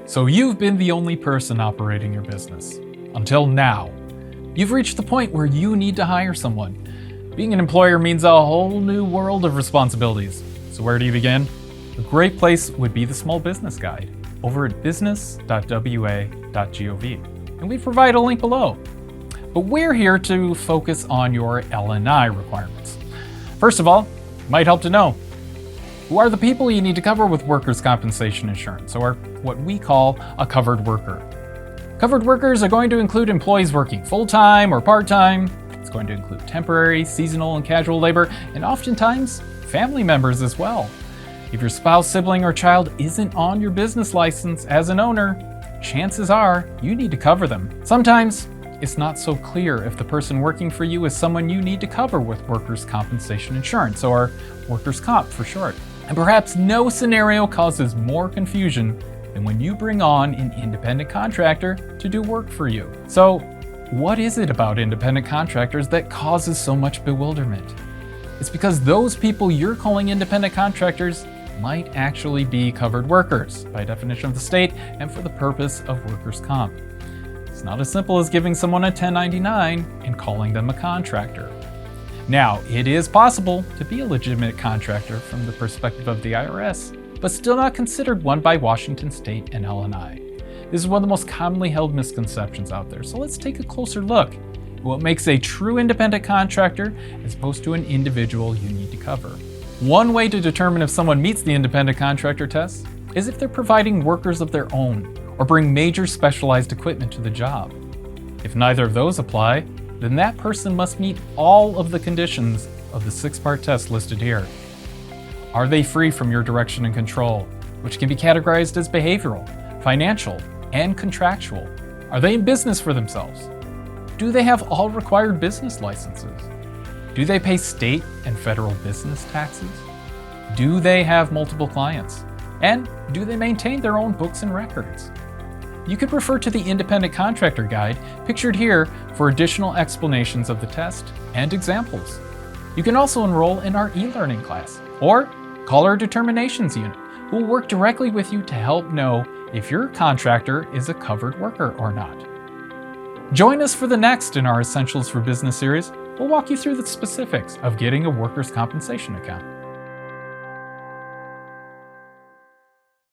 So you've been the only person operating your business. Until now. You've reached the point where you need to hire someone. Being an employer means a whole new world of responsibilities. So where do you begin? A great place would be the Small Business Guide over at Business.wa.gov. And we provide a link below. But we're here to focus on your L&I requirements. First of all, it might help to know who are the people you need to cover with workers' compensation insurance, or what we call a covered worker. Covered workers are going to include employees working full-time or part-time. It's going to include temporary, seasonal, and casual labor, and oftentimes family members as well. If your spouse, sibling, or child isn't on your business license as an owner, chances are you need to cover them. Sometimes it's not so clear if the person working for you is someone you need to cover with workers' compensation insurance, or workers' comp for short. And perhaps no scenario causes more confusion than when you bring on an independent contractor to do work for you. So, what is it about independent contractors that causes so much bewilderment? It's because those people you're calling independent contractors might actually be covered workers by definition of the state and for the purpose of workers' comp. It's not as simple as giving someone a 1099 and calling them a contractor. Now, it is possible to be a legitimate contractor from the perspective of the IRS, but still not considered one by Washington State and L&I. This is one of the most commonly held misconceptions out there, so let's take a closer look at what makes a true independent contractor as opposed to an individual you need to cover. One way to determine if someone meets the independent contractor test is if they're providing workers of their own or bring major specialized equipment to the job. If neither of those apply, then that person must meet all of the conditions of the 6-part test listed here. Are they free from your direction and control, which can be categorized as behavioral, financial, and contractual? Are they in business for themselves? Do they have all required business licenses? Do they pay state and federal business taxes? Do they have multiple clients? And do they maintain their own books and records? You could refer to the Independent Contractor Guide pictured here for additional explanations of the test and examples. You can also enroll in our e-learning class or call our determinations unit, who will work directly with you to help know if your contractor is a covered worker or not. Join us for the next in our Essentials for Business series. We'll walk you through the specifics of getting a workers' compensation account.